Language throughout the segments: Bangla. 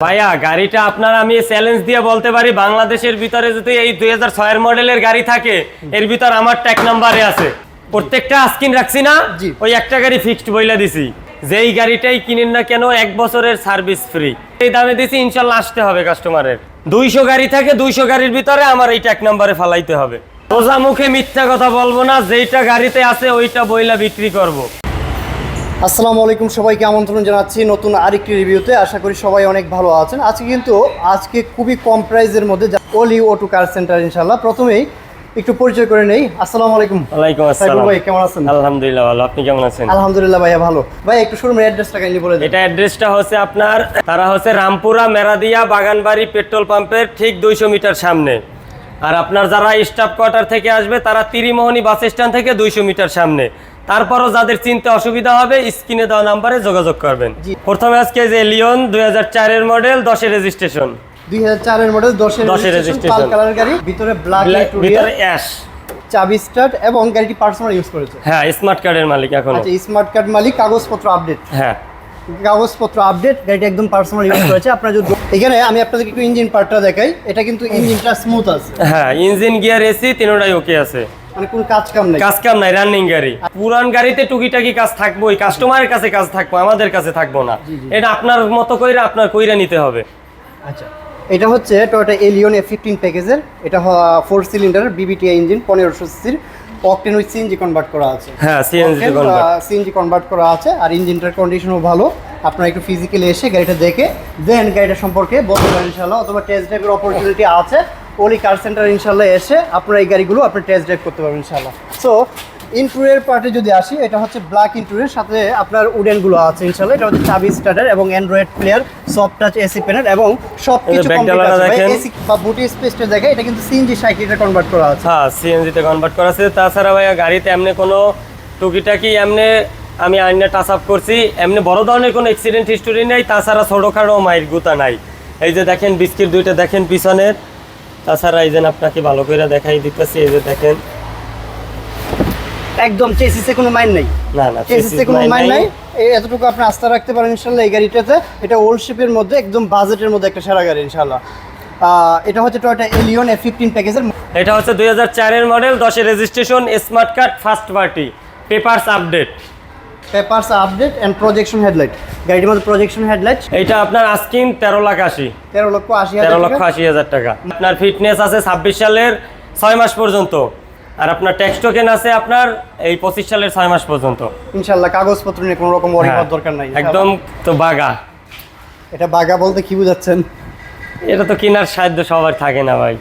ভাইয়া গাড়িটা আপনার আমি চ্যালেঞ্জ দিয়ে বলতে পারি বাংলাদেশের ভিতরে যদি এই 2006 এর মডেলের গাড়ি থাকে এর ভিতর আমার ট্যাগ নাম্বারে আছে। প্রত্যেকটা স্ক্রিন রাখছি না, ওই একটা গাড়ি ফিক্সড বইলা দিছি, যেই গাড়িটাই কিনেন না কেন 1 বছরের সার্ভিস ফ্রি। এই দামে দিছি, ইনশাআল্লাহ আসতে হবে কাস্টমারের। 200 গাড়ি থাকে, 200 গাড়ির ভিতরে আমার এই ট্যাগ নাম্বারে ফালাইতে হবে। সোজা মুখে মিথ্যা কথা বলবো না, যেইটা গাড়িতে আছে ওইটা বইলা বিক্রি করব। আসসালামু আলাইকুম, সবাইকে আমন্ত্রণ জানাচ্ছি নতুন আরেকটি রিভিউতে। আশা করি সবাই অনেক ভালো আছেন। আজকে খুবই কম প্রাইসের মধ্যে অলি অটো কার সেন্টার। ইনশাআল্লাহ প্রথমেই একটু পরিচয় করে নেই। আসসালামু আলাইকুম। ওয়ালাইকুম আসসালাম ভাই, কেমন আছেন? আলহামদুলিল্লাহ ভালো, আপনি কেমন আছেন? আলহামদুলিল্লাহ ভাইয়া ভালো। ভাই একটু শোরুমের অ্যাড্রেসটা কাইন্ডলি বলে দিন। এটা অ্যাড্রেসটা হচ্ছে আপনার রামপুরা মেরাদিয়া বাগানবাড়ি পেট্রোল পাম্পের ঠিক 200 মিটার সামনে। আর আপনার যারা স্টাফ কোয়ার্টার থেকে আসবে তারা ত্রিমোহনী বাস স্ট্যান্ড থেকে 200 মিটার সামনে। তারপরও যাদের চিনতে অসুবিধা হবে স্ক্রিনে দেওয়া নাম্বারে যোগাযোগ করবেন। প্রথমে আজকে যে লিওন 2004 এর মডেল, 10 এর রেজিস্ট্রেশন। 2004 এর মডেল, 10 এর রেজিস্ট্রেশন, কাল কালার গাড়ি, ভিতরে ব্ল্যাক ভিতরে অ্যাশ, চাবি স্টার্ট এবং গাড়িটি পার্সোনাল ইউজ করেছে। হ্যাঁ, স্মার্ট কার্ডের মালিক এখন। আচ্ছা, স্মার্ট কার্ড মালিক, কাগজপত্র আপডেট। হ্যাঁ, কাগজপত্র আপডেট, গাড়িটা একদম পার্সোনাল ইউজ করেছে। আপনার যদি এখানে আমি আপনাদেরকে একটু ইঞ্জিন পার্টটা দেখাই, এটা কিন্তু ইঞ্জিনটা স্মুথ আছে। হ্যাঁ, ইঞ্জিন গিয়ার এসি তিনটাই ওকে আছে, মানে কোন কাজ কাম নাই, রানিং গাড়ি। পুরান গাড়িতে টুকিটাকি কাজ থাকবোই, কাস্টমারের কাছে কাজ থাকবো, আমাদের কাছে থাকবো না। এটা আপনার মতো কইরা আপনার কইরা নিতে হবে। আচ্ছা, এটা হচ্ছে টয়োটা এলিয়ন F15 প্যাকেজের। এটা 4 সিলিন্ডারের বিবিটিআই ইঞ্জিন, 1500 সিসির, অকটেন উইথ সিএনজি কনভার্ট করা আছে। হ্যাঁ, সিএনজি কনভার্ট করা আছে। আর ইঞ্জিনটার কন্ডিশনও ভালো। আপনারা একটু ফিজিক্যালি এসে গাড়িটা দেখে দেন গাড়িটা সম্পর্কে বলতে পারেন ইনশাআল্লাহ, অথবা টেস্ট ড্রাইভের অপরচুনিটি আছে ওলি কার সেন্টার। ইনশাআল্লাহ এসে আপনারা এই গাড়িগুলো আপনি টেস্ট ড্রাইভ করতে পারবেন ইনশাআল্লাহ। সো ইন্টেরিয়র পার্টে যদি আসি, এটা হচ্ছে ব্ল্যাক ইন্টেরিয়র, সাথে আপনার উডেনগুলো আছে ইনশাআল্লাহ। এটা হচ্ছে চাবি স্টার্টার এবং Android player, soft touch AC panel এবং সবকিছু কমপ্লিট আছে। এসি বা বুটি স্পেসটা দেখে, এটা কিন্তু সিএনজি সাইকেলে কনভার্ট করা আছে। হ্যাঁ, সিএনজি তে কনভার্ট করা আছে। তাছাড়া ভাইয়া গাড়িতে এমনি কোনো টুকিটাকি আমি আইনে টাচ আপ করছি, এমনি বড় ধরনের কোনো অ্যাক্সিডেন্ট হিস্টোরি নেই। তাছাড়া ছোটখাটো মাইর গুতা নাই। এই যে দেখেন বিস্কিট দুইটা দেখেন পিছনের। তাছাড়া এই যে আপনাকে ভালো করে দেখাই দিতেছি, এই যে দেখেন একদম চেসিসে কোনো মাইন নাই। না, চেসিসে কোনো মাইন নাই। এতটুকু আপনি আস্থা রাখতে পারেন ইনশাআল্লাহ এই গাড়িটাতে। এটা ওল্ড শেপের মধ্যে একদম বাজেটের মধ্যে একটা সেরা গাড়ি ইনশাআল্লাহ। এটা হচ্ছে টয়োটা এলিয়ন F15 প্যাকেজের। এটা হচ্ছে 2004 এর মডেল, 10 এর registration, smart card, first party, papers update and projection headlight. গাড়ির মধ্যে প্রজেকশন হেডলাইট। এটা আপনার আস্কিং 13,80,000 টাকা। আপনার ফিটনেস আছে 26 সালের 6 মাস পর্যন্ত। আর আপনার ট্যাক্স টোকেন আছে আপনার এই 25 সালের 6 মাস পর্যন্ত ইনশাআল্লাহ। কাগজপত্র নিয়ে কোনো রকম ওয়ারি করার দরকার নাই একদম। তো বাগা, এটা বাগা বলতে কি বোঝাচ্ছেন? এটা তো কেনার সাধ্য সবার থাকে না ভাই।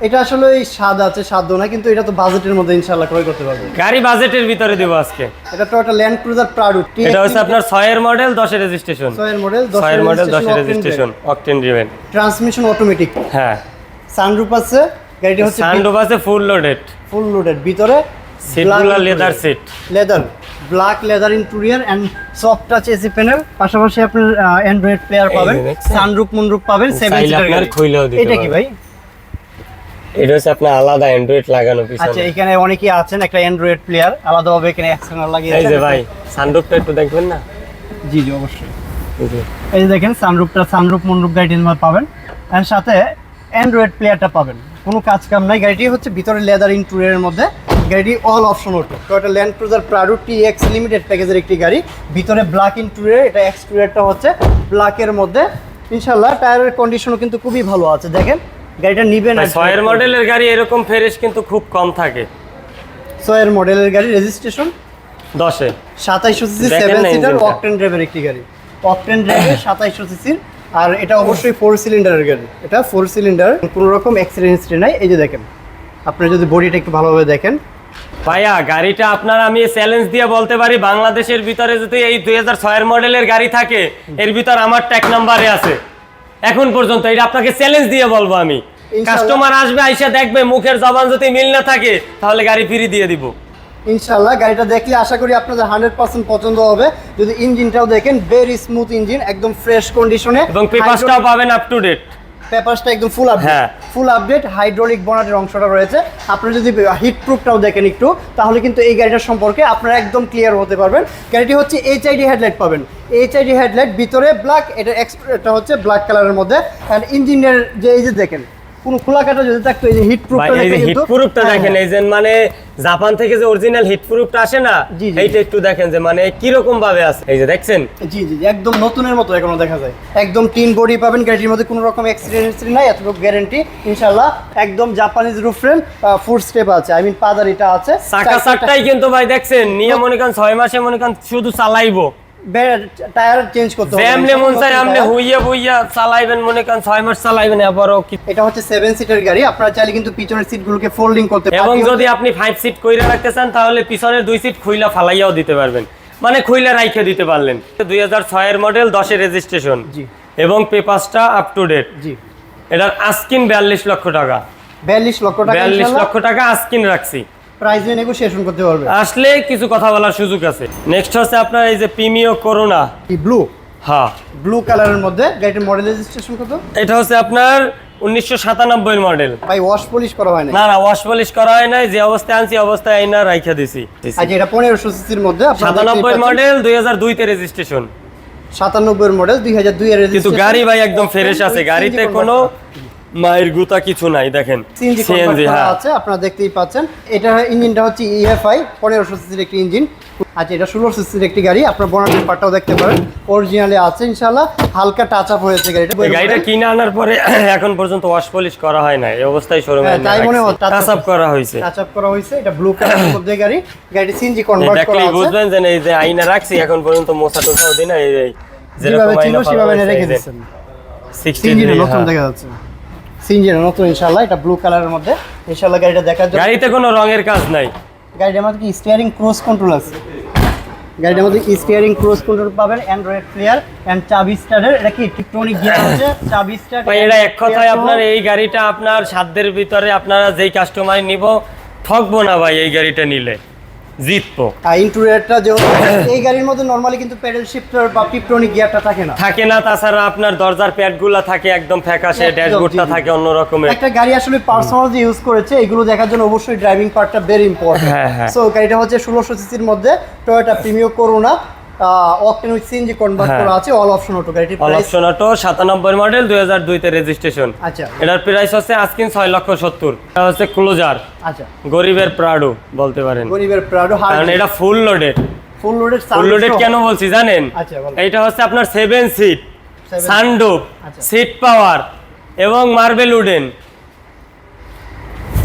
এটা আসলে এই স্বাদ আছে, সাধ্য না, কিন্তু এটা তো বাজেটের মধ্যে ইনশাআল্লাহ ক্রয় করতে পারবেন। গাড়ি বাজেটের ভিতরে দেব আজকে। এটা টয়োটা ল্যান্ড ক্রুজার প্রাডো। এটা হচ্ছে আপনার 6 এর মডেল, 10 এর রেজিস্ট্রেশন। 6 এর মডেল, 10 এর registration, octane driven, transmission automatic. হ্যাঁ, সানরুফ আছে। গাড়িটি হচ্ছে সানরুফ আছে, ফুল লোডেড। ভিতরে সিটগুলো leather seat, black leather interior and soft touch AC panel. পাশাপাশি আপনি অ্যান্ড্রয়েড প্লেয়ার পাবেন, সানরুফ মুনরুফ পাবেন। 7 সিটার গাড়ি। এটা কি ভাই? এটা হচ্ছে আপনার আলাদা অ্যান্ড্রয়েড লাগানো পিছনে। আচ্ছা, এখানে অনেকেই আছেন একটা অ্যান্ড্রয়েড প্লেয়ার আলাদাভাবে এখানে এক্সটার্নাল লাগিয়েছেন। এই যে ভাই সানরুফটা একটু দেখবেন না? জি অবশ্যই। এই যে দেখেন সানরুফ মুনরুফ গাড়িটির মধ্যে পাবেন, এর সাথে অ্যান্ড্রয়েড প্লেয়ারটা পাবেন। কোনো কাজ কাম নাই। গাড়িটি হচ্ছে ভিতরে লেদার ইন্টেরিয়রের মধ্যে। গাড়িটি all option auto. Toyota land cruiser Prado TX limited প্যাকেজের একটি গাড়ি। ভিতরে ব্ল্যাক ইন্টেরিয়র, এটা এক্সটেরিয়রটা হচ্ছে ব্ল্যাকের মধ্যে ইনশাআল্লাহ। টায়ারের কন্ডিশনও কিন্তু খুবই ভালো আছে। দেখেন গাড়িটা নিবেন। 6 এর মডেলের গাড়ি এরকম ফ্রেশ কিন্তু খুব কম থাকে। 6 এর মডেলের গাড়ি, রেজিস্ট্রেশন 10 এ, 2700 সিসি, 7 সিটার অকটেন ড্রাইভের একটি গাড়ি। অকটেন ড্রাইভের 2700 সিসির। আর এটা অবশ্যই 4 সিলিন্ডারের গাড়ি। এটা 4 সিলিন্ডার, কোনো রকম অ্যাক্সিডেন্ট হিস্ট্রি নাই। এই যে দেখেন, আপনারা যদি বডিটা একটু ভালোভাবে দেখেন ভাইয়া গাড়িটা আপনার আমি চ্যালেঞ্জ দিয়ে বলতে পারি বাংলাদেশের ভিতরে যদি এই 2006 এর মডেলের গাড়ি থাকে এর ভিতর আমার ট্যাগ নাম্বারে আছে এখন পর্যন্ত। এটা আপনাকে চ্যালেঞ্জ দিয়ে বলবো আমি। কাস্টমার আসবে, আইসা দেখবে, মুখের জবান যদি মিল না থাকে তাহলে গাড়ি ফ্রি দিয়ে দিব ইনশাআল্লাহ। গাড়িটা দেখলে আশা করি আপনাদের 100% পছন্দ হবে। যদি ইঞ্জিনটাও দেখেন, ভেরি স্মুথ ইঞ্জিন, একদম ফ্রেশ কন্ডিশনে, এবং পেপারসটাও পাবেন আপ টু ডেট। পেপারসটা একদম ফুল আপডেট। হ্যাঁ, ফুল আপডেট হাইড্রোলিক বনাটের অংশটা রয়েছে। আপনারা যদি হিট প্রুফটাও দেখেন একটু, তাহলে কিন্তু এই গাড়িটার সম্পর্কে আপনারা একদম ক্লিয়ার হতে পারবেন। গাড়িটি হচ্ছে এইচআইডি হেডলাইট পাবেন, এইচআইডি হেডলাইট, ভিতরে ব্ল্যাক, এটা হচ্ছে ব্ল্যাক কালারের মধ্যে। অ্যান্ড ইঞ্জিনের যে এই যে দেখেন কোনো খোলা কাটা যদি থাকতো, এই যে হিট প্রুফটা এই যে হিট প্রুফটা দেখেন, এই যে মানে জাপান থেকে যে অরিজিনাল হিট প্রুফটা আসে না, এইটা একটু দেখেন যে মানে কি রকম ভাবে আছে, এই যে দেখছেন। জি জি একদম নতুনের মতো এখনো দেখা যায়। একদম টিন বডি পাবেন, গাড়ির মধ্যে কোনো রকম অ্যাক্সিডেন্ট নাই, এতটুকু গ্যারান্টি ইনশাআল্লাহ। একদম Japanese roof frame, full step আছে, আই মিন পাদারিটা আছে। চাকা চারটাই কিন্তু ভাই দেখছেন নিয়ে মনে করেন 6 মাসে মনে করেন শুধু চালাইবো, টায়ার চেঞ্জ করতে হবে, যেমনে মন চাই আমনে হুইয়া বুইয়া চালাইবেন, মনে করেন 6 মাস চালাইবেন আবারও। এটা হচ্ছে 7 সিটের গাড়ি, আপনারা চাইলে কিন্তু পিছনের সিটগুলোকে ফোল্ডিং করতে পারেন, এবং যদি আপনি 5 সিট কইরা রাখতে চান তাহলে পিছনের 2 সিট খুইলা ফালাইয়াও দিতে পারবেন, মানে খুইলা রাইখে দিতে পারলেন। 2006 এর মডেল, 10 এর রেজিস্ট্রেশন, জি, এবং পেপারসটা আপ টু ডেট। জি, এটার আস্কিন 42 লক্ষ টাকা, 42 লক্ষ টাকা, 42 লক্ষ টাকা আস্কিন রাখছি। প্রাইস নিয়ে নেগোশিয়েশন করতে পারবে, আসলে কিছু কথা বলার সুযোগ আছে। নেক্সট হচ্ছে আপনার এই যে প্রিমিও করোনা, ব্লু, হ্যাঁ ব্লু কালারের মধ্যে। গাড়ির মডেল রেজিস্ট্রেশন কত? এটা হচ্ছে আপনার 1997 এর মডেল। ভাই ওয়াশ পলিশ করা হয় না? না না, ওয়াশ পলিশ করা হয় নাই, যে অবস্থায় আনছি অবস্থায় আইনা রাইখা দিছি। আচ্ছা, এটা 1500 সিসির মধ্যে, 97 মডেল, 2002 তে রেজিস্ট্রেশন। 97 মডেল, 2002 এর কিন্তু রেজিস্ট্রেশন। গাড়ি ভাই একদম ফ্রেশ আছে, গাড়িতে কোনো মায়ের গুতা কিছু নাই, দেখেন সিএনজি আছে, আপনারা দেখতেই পাচ্ছেন। এটা ইঞ্জিনটা হচ্ছে ইএফআই 1500 সিসির একটি ইঞ্জিন। আচ্ছা, এটা 16 সিসির একটি গাড়ি, আপনার বনাটের পার্টটাও দেখতে পারেন, অরিজিনালি আছে ইনশাআল্লাহ। হালকা টাচ আপ হয়েছে গাড়িটা। এই গাড়িটা কিনে আনার পরে এখন পর্যন্ত ওয়াশ পলিশ করা হয় না, এই অবস্থায় শোরুমে তাই মনে হচ্ছে টাচ আপ করা হয়েছে, টাচ আপ করা হয়েছে। এটা ব্লু কালারের মধ্যে গাড়ি, গাড়িটি সিএনজি কনভার্ট করা দেখলেই আছে। বুঝবেন যে এই যে আইনা রাখছি এখন পর্যন্ত মোছা টোছাও দিই না, এই যেভাবে যেরকম ছিল আইনা সেভাবে রেখে দিয়েছেন। 60 সিএনজি নতুন দেখা যাচ্ছে, সিএনজি নতুন ইনশাআল্লাহ। এটা ব্লু কালারের মধ্যে ইনশাআল্লাহ। গাড়িটা দেখার জন্য গাড়িতে কোনো রঙের কাজ নাই। গাড়িটার মধ্যে কি স্টিয়ারিং ক্রুজ কন্ট্রোল আছে, গাড়িটার মধ্যে স্টিয়ারিং ক্রুজ কন্ট্রোল পাবেন, অ্যান্ড্রয়েড প্লেয়ার এন্ড চাবি স্টার্টার। এটা কি ইলেকট্রনিক গিয়ার আছে, চাবি স্টার্ট। ভাই এটা এক কথায় আপনার এই গাড়িটা আপনার সাধ্যের ভিতরে, আপনারা যেই কাস্টমার নিব ঠকবো না ভাই, এই গাড়িটা নিলে জিতবো। ইন্টেরিয়রটা যে এই গাড়ির মধ্যে নরমালি কিন্তু প্যাডেল শিফটার বা টিপটনিক গিয়ারটা থাকে না, থাকে না। তাছাড়া আপনার দরজার প্যাডগুলো থাকে একদম ফ্যাকাশে, ড্যাশবোর্ডটা থাকে অন্য রকমের। একটা গাড়ি আসলে পার্সোনাল যে ইউজ করেছে এগুলো দেখার জন্য অবশ্যই ড্রাইভিং পার্টটা ভেরি ইম্পর্টেন্ট। সো গাড়িটা হচ্ছে 1600 সিসির মধ্যে, Toyota Premio corona, octane with CNG convert করা আছে, অল অপশন অটো। গাড়িটির অল অপশন অটো, 97 মডেল, 2002 তে রেজিস্ট্রেশন। আচ্ছা, এটার প্রাইস হচ্ছে আজকিন 6,70,000। এটা হচ্ছে ক্লোজার, আচ্ছা, গরিবের প্রাডো বলতে পারেন, গরিবের প্রাডো। কারণ এটা full loaded. Full loaded, full loaded কেন বলছি জানেন? আচ্ছা, এটা হচ্ছে আপনার 7 সিট, সানরুফ, আচ্ছা, সিট পাওয়ার এবং মার্বেল উডেন,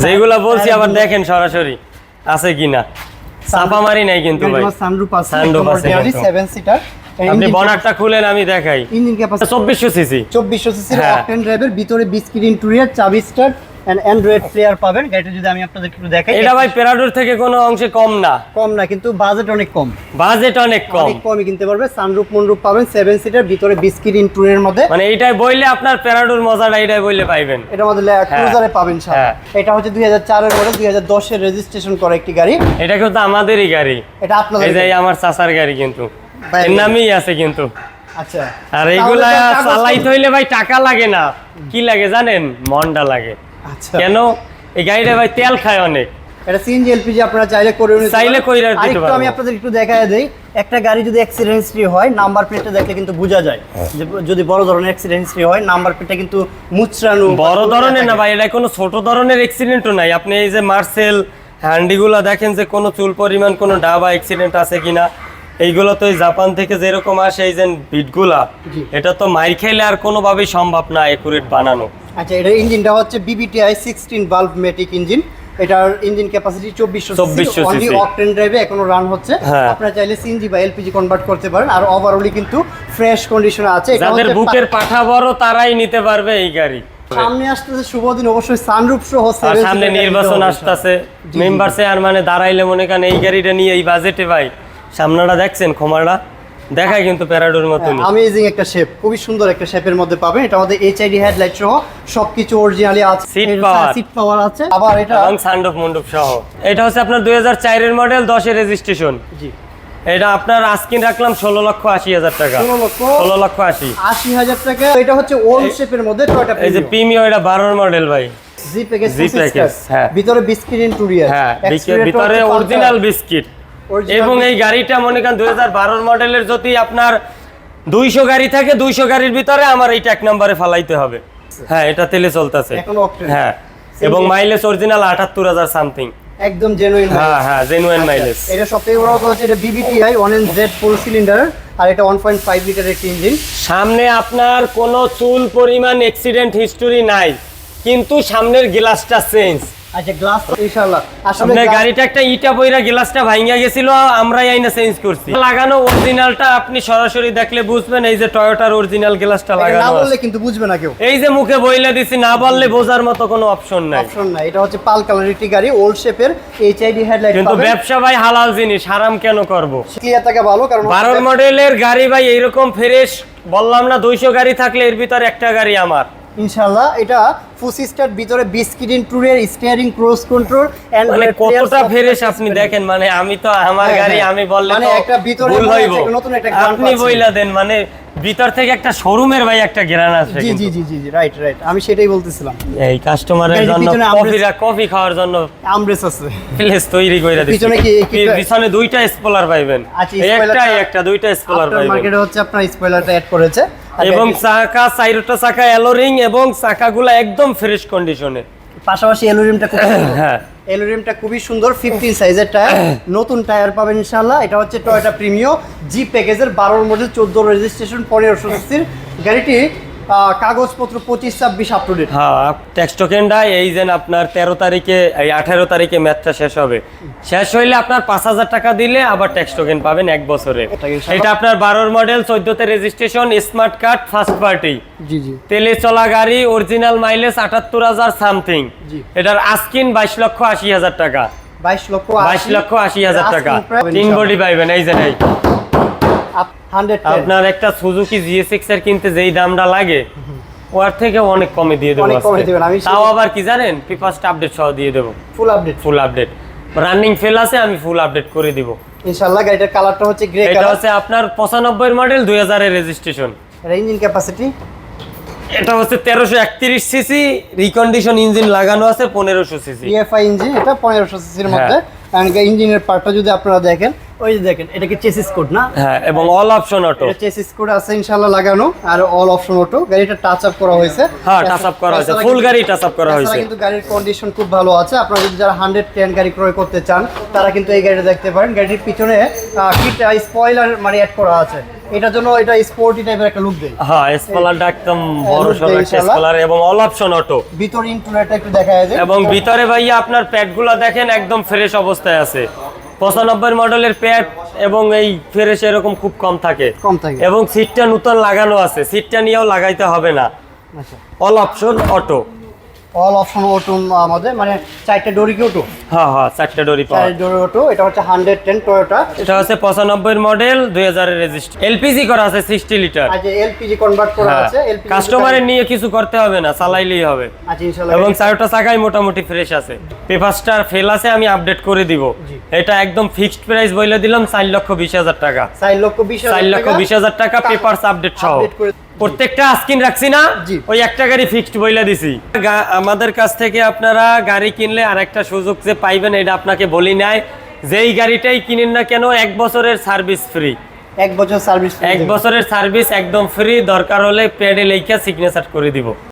যেগুলা বলছি আবার দেখেন সরাসরি আছে কিনা, চাপা মারি নাই কিন্তু ভাই। সানরুফ আছে, সানরুফ আছে, 7 সিটার। আপনি বনারটা খুলেন আমি দেখাই। ইঞ্জিন ক্যাপাসিটি 2400 সিসি, 2400 সিসির অকটেন ড্রাইভের, ভিতরে 20 স্ক্রিন ইন্টেরিয়র, চাবি স্টার্ট এন্ড অ্যান্ড্রয়েড প্লেয়ার পাবেন। গাড়িটা যদি আমি আপনাদের একটু দেখাই, এটা ভাই প্যারাডোর থেকে কোনো অংশে কম না, কম না, কিন্তু বাজেট অনেক কম, বাজেট অনেক কম, অনেক কমই কিনতে পারবে। সানরুফ মনরুফ পাবেন, 7 সিটার, ভিতরে 20 স্ক্রিন ইন্টেরিয়রের মধ্যে। মানে এইটাই বইলে আপনার প্যারাডোর মজাটা এইটাই বইলে পাইবেন। এটার মধ্যে ক্রুজারে পাবেন সাথে। এটা হচ্ছে 2004 এর মডেল, 2010 এর রেজিস্ট্রেশন করা একটি গাড়ি। এটা কিন্তু আমাদেরই গাড়ি, এটা আপনাদের, এই যে আমার চাচার গাড়ি, কিন্তু এর নামই আছে কিন্তু। আচ্ছা, আর এইগুলা চালাইতে হইলে ভাই টাকা লাগে না, কি লাগে জানেন? মনটা লাগে। আচ্ছা, কেন? এই গাড়িটা ভাই তেল খায় অনেক। এটা সিএনজি এলপিজি আপনারা চাইলে করে নিতে পারেন, চাইলে কইরা দিতে আরেকটু পারবো। আমি আপনাদের একটু দেখায় দেই। একটা গাড়ি যদি অ্যাক্সিডেন্ট হিস্ট্রি হয়, নাম্বার প্লেটটা দেখলে কিন্তু বোঝা যায় যে যদি বড় ধরনের অ্যাক্সিডেন্ট হিস্ট্রি হয়, নাম্বার প্লেটটা কিন্তু মুচড়ানো। বড় ধরনের না ভাই, এটা কোনো ছোট ধরনের অ্যাক্সিডেন্টও নাই। আপনি এই যে মার্সেল হ্যান্ডিগুলা দেখেন যে কোনো চুল পরিমাণ কোনো ডাবা অ্যাক্সিডেন্ট আছে কিনা। এইগুলো তো এই জাপান থেকে যেরকম আসে, এই যে বিটগুলা, এটা তো মাইর খাইলে আর কোনোভাবেই সম্ভব না একুরেট বানানো। আচ্ছা, এটার ইঞ্জিনটা হচ্ছে বিবিটিআই 16 ভালভ ম্যাটিক ইঞ্জিন। এটার ইঞ্জিন ক্যাপাসিটি 2400 সিসি, অকটেন ড্রাইভে এখনো রান হচ্ছে। আপনারা চাইলে সিএনজি বা এলপিজি কনভার্ট করতে পারেন। আর ওভারঅলি কিন্তু ফ্রেশ কন্ডিশনে আছে। যাদের বুকের পাঠা বড় তারাই নিতে পারবে এই গাড়ি। সামনে আসতেছে শুভ দিন, অবশ্যই সানরুফ সহ সামনে নির্বাচন আসতেছে, মেম্বার চেয়ারম্যানে দাঁড়াইলে মনে করেন এই গাড়িটা নিয়ে এই বাজেটে ভাই, সামনেটা দেখছেন খোমারটা দেখায় কিন্তু প্যারাডোর মতনই। অ্যামেজিং একটা শেপ, খুবই সুন্দর একটা শেপের মধ্যে পাবেন। এটা আমাদের এইচআইডি হেডলাইট সহ সবকিছু অরিজিনালি আছে, সিট পাওয়ার আছে, আবার এটা এবং সানরুফ মন্ডপ সহ। এটা হচ্ছে আপনার 2004 এর মডেল, 10 এর রেজিস্ট্রেশন। জি, এটা আপনার আস্কিন রাখলাম 16,80,000 টাকা। 16,80,000 80,000 টাকা। এটা হচ্ছে ওল্ড শেপের মধ্যে টয়োটা এই যে প্রিমিয়াম, এটা 12 মডেল ভাই। জি প্যাকেজ, হ্যাঁ, ভিতরে বিস্কিট ইন্টেরিয়র, হ্যাঁ ভিতরে অরিজিনাল বিস্কিট। এবং এই গাড়িটা মনে করেন 2012 মডেলের যদি আপনার 200 গাড়ি থাকে, 200 গাড়ির ভিতরে আমার এইটা এক নম্বরে ফালাইতে হবে। হ্যাঁ, এটা তেলে চলতেছে। হ্যাঁ, এবং মাইলেজ অরিজিনাল 78,000 সামথিং, একদম জেনুইন। হ্যাঁ হ্যাঁ, জেনুইন মাইলেজ। এটা সবথেকে বড় কথা হচ্ছে এটা বিবিটিআই 1NZ 4 সিলিন্ডার, আর এটা 1.5 লিটার একটি ইঞ্জিন। সামনে আপনার কোনো চুল পরিমাণ অ্যাক্সিডেন্ট হিস্টোরি নাই, কিন্তু সামনের গ্লাসটা চেঞ্জ। আচ্ছা, গ্লাস ইনশাআল্লাহ আসলে আপনার গাড়িটা একটা ইটা বইরা গ্লাসটা ভাঙা গেছিল, আমরাই আইনা চেঞ্জ করছি। লাগানো অরিজিনালটা আপনি সরাসরি দেখলে বুঝবেন, এই যে টয়োটার অরিজিনাল গ্লাসটা লাগানো। না বললে কিন্তু বুঝবে না কেউ। এই যে মুখে বইলা দিছি, না বললে বোঝার মতো কোনো অপশন নাই। এটা হচ্ছে পাল কালার একটি গাড়ি, ওল্ড শেপের, এইচআইডি হেডলাইট। কিন্তু ব্যবসা ভাই হালাল জিনিস, হারাম কেন করব? ক্লিয়ার থাকা ভালো, কারণ 12 মডেলের গাড়ি ভাই এইরকম ফ্রেশ, বললাম না 200 গাড়ি থাকলে এর ভিতর একটা গাড়ি আমার। ইনশাআল্লাহ এটা ফুসি স্টার্ট, ভিতরে biscuit interior, steering, cruise control and মানে কতটা ফ্রেশ আপনি দেখেন। মানে আমি তো আমার গাড়ি আমি বললে মানে তো একটা ভিতরে ভুল হইব। নতুন একটা গ্রাম আপনি বইলা দেন, মানে ভিতর থেকে একটা শোরুমের ভাই একটা গ্রান আসে। জি জি জি জি রাইট রাইট, আমি সেটাই বলতেছিলাম। এই কাস্টমারের জন্য কফি খাওয়ার জন্য আমব্রেস আছে, প্লেস তৈরি কইরা দিছি। পিছনে কি পিছনে দুইটা স্পয়লার পাইবেন। একটা দুইটা স্পয়লার পাইবেন। মার্কেটে হচ্ছে আপনার স্পয়লারটা অ্যাড করেছে, এবং চাকা চাইরটা চাকা অ্যালোরিং, এবং চাকাগুলো একদম ফ্রেশ কন্ডিশনে। পাশাপাশি এলুরিমটা খুব সুন্দর। হ্যাঁ, এলুরিমটা খুবই সুন্দর, 15 সাইজের টায়ার, নতুন টায়ার পাবেন ইনশাআল্লাহ। এটা হচ্ছে টয়োটা প্রিমিও জি প্যাকেজের 12 মডেল, 14 রেজিস্ট্রেশন, 1500 সিসির গাড়িটি। কাগজপত্র 25-26 আপ টু ডেট। হ্যাঁ, ট্যাক্স টোকেনটা এই যে আপনার 13 তারিখে, এই 18 তারিখে ম্যাচটা শেষ হবে। শেষ হইলে আপনার 5,000 টাকা দিলে আবার ট্যাক্স টোকেন পাবেন 1 বছরের। এটা আপনার 12 মডেল, 14তে registration, smart card, first party. জি জি, তেলে চলা গাড়ি, অরিজিনাল মাইলেজ 78,000 সামথিং। এটার আস্কিন 22,80,000 টাকা। 22,80,000 টাকা। 3 বডি পাইবেন এই যে নাই। আপনার একটা সুজুকি জিএসএক্স এর কিনতে যেই দামটা লাগে, ওর থেকে অনেক কমে দিয়ে দেবো। তাও আবার কি জানেন, ফার্স্ট আপডেট সহ দিয়ে দেবো। ফুল আপডেট রানিং ফেল আছে, আমি ফুল আপডেট করে দিব ইনশাআল্লাহ। গাড়িটার কালারটা হচ্ছে গ্রে কালার। এটা হচ্ছে আপনার 95 মডেল, 2000 এর রেজিস্ট্রেশন। ইঞ্জিন ক্যাপাসিটি এটা হচ্ছে 1331 সিসি, রিকন্ডিশন ইঞ্জিন লাগানো আছে 1500 সিসি। ইএফআই ইঞ্জিন, এটা 1500 সিসির মধ্যে। এন্ড ইঞ্জিনের পার্টটা যদি আপনারা দেখেন, ওই যে দেখেন, এটা কি চেসিস কোড না? হ্যাঁ, এবং অল অপশন অটো। এটা চেসিস কোড আছে ইনশাআল্লাহ লাগানো, আর অল অপশন অটো। গাড়িটা টাচ আপ করা হয়েছে। হ্যাঁ, টাচ আপ করা হয়েছে, ফুল গাড়ি টাচ আপ করা হয়েছে। কিন্তু গাড়ির কন্ডিশন খুব ভালো আছে। আপনারা যদি যারা 110 গাড়ি ক্রয় করতে চান, তারা কিন্তু এই গাড়িটা দেখতে পারেন। গাড়ির পিছনে কিটা স্পয়লার মানে অ্যাড করা আছে, এটার জন্য এটা স্পোর্টি টাইপের একটা লুক দেয়। হ্যাঁ, স্পয়লারটা একদম বড় সরো একটা স্পয়লার, এবং অল অপশন অটো। ভিতর ইন্টেরিয়রটা একটু দেখা যায়, এবং ভিতরে ভাইয়া আপনার প্যাডগুলো দেখেন একদম ফ্রেশ অবস্থায় আছে। 95 মডেলের প্যাড এবং এই ফ্রেশ এরকম খুব কম থাকে। এবং সিটটা নতুন লাগানো আছে, সিটটা নিয়েও লাগাইতে হবে না। আচ্ছা, all option auto. All option auto আমাদের মানে 4টা ডোরি কি অটো? হ্যাঁ হ্যাঁ, 4টা ডোরি পাওয়া। 4 ডোরি অটো। এটা হচ্ছে 110 টয়োটা। এটা হচ্ছে 95 মডেল, 2000 এর রেজিস্ট্রেশন। এলপিজি করা আছে 60 লিটার। আচ্ছা, এলপিজি কনভার্ট করা আছে। এলপিজি কাস্টমারের নিয়ে কিছু করতে হবে না, চালাইলেই হবে। আচ্ছা ইনশাআল্লাহ। এবং চারটা চাকাই মোটামুটি ফ্রেশ আছে। পেপারস্টার ফেল আছে, আমি আপডেট করে দিব। এটা একদম ফিক্সড প্রাইস বলে দিলাম 4,20,000 টাকা। 4,20,000 টাকা পেপারস আপডেট সহ। প্রত্যেকটা আস্কিন রাখছি না, ওই একটা গাড়ি ফিক্সড বইলা দিছি। আমাদের কাছ থেকে আপনারা গাড়ি কিনলে আরেকটা সুযোগ যে পাইবেন, এটা আপনাকে বলি নাই। যেই গাড়িটাই কিনেন না কেন, 1 বছরের সার্ভিস ফ্রি। 1 বছর সার্ভিস, 1 বছরের সার্ভিস একদম ফ্রি। দরকার হলে প্যাডে লেখা সিগনেচার করে দিব।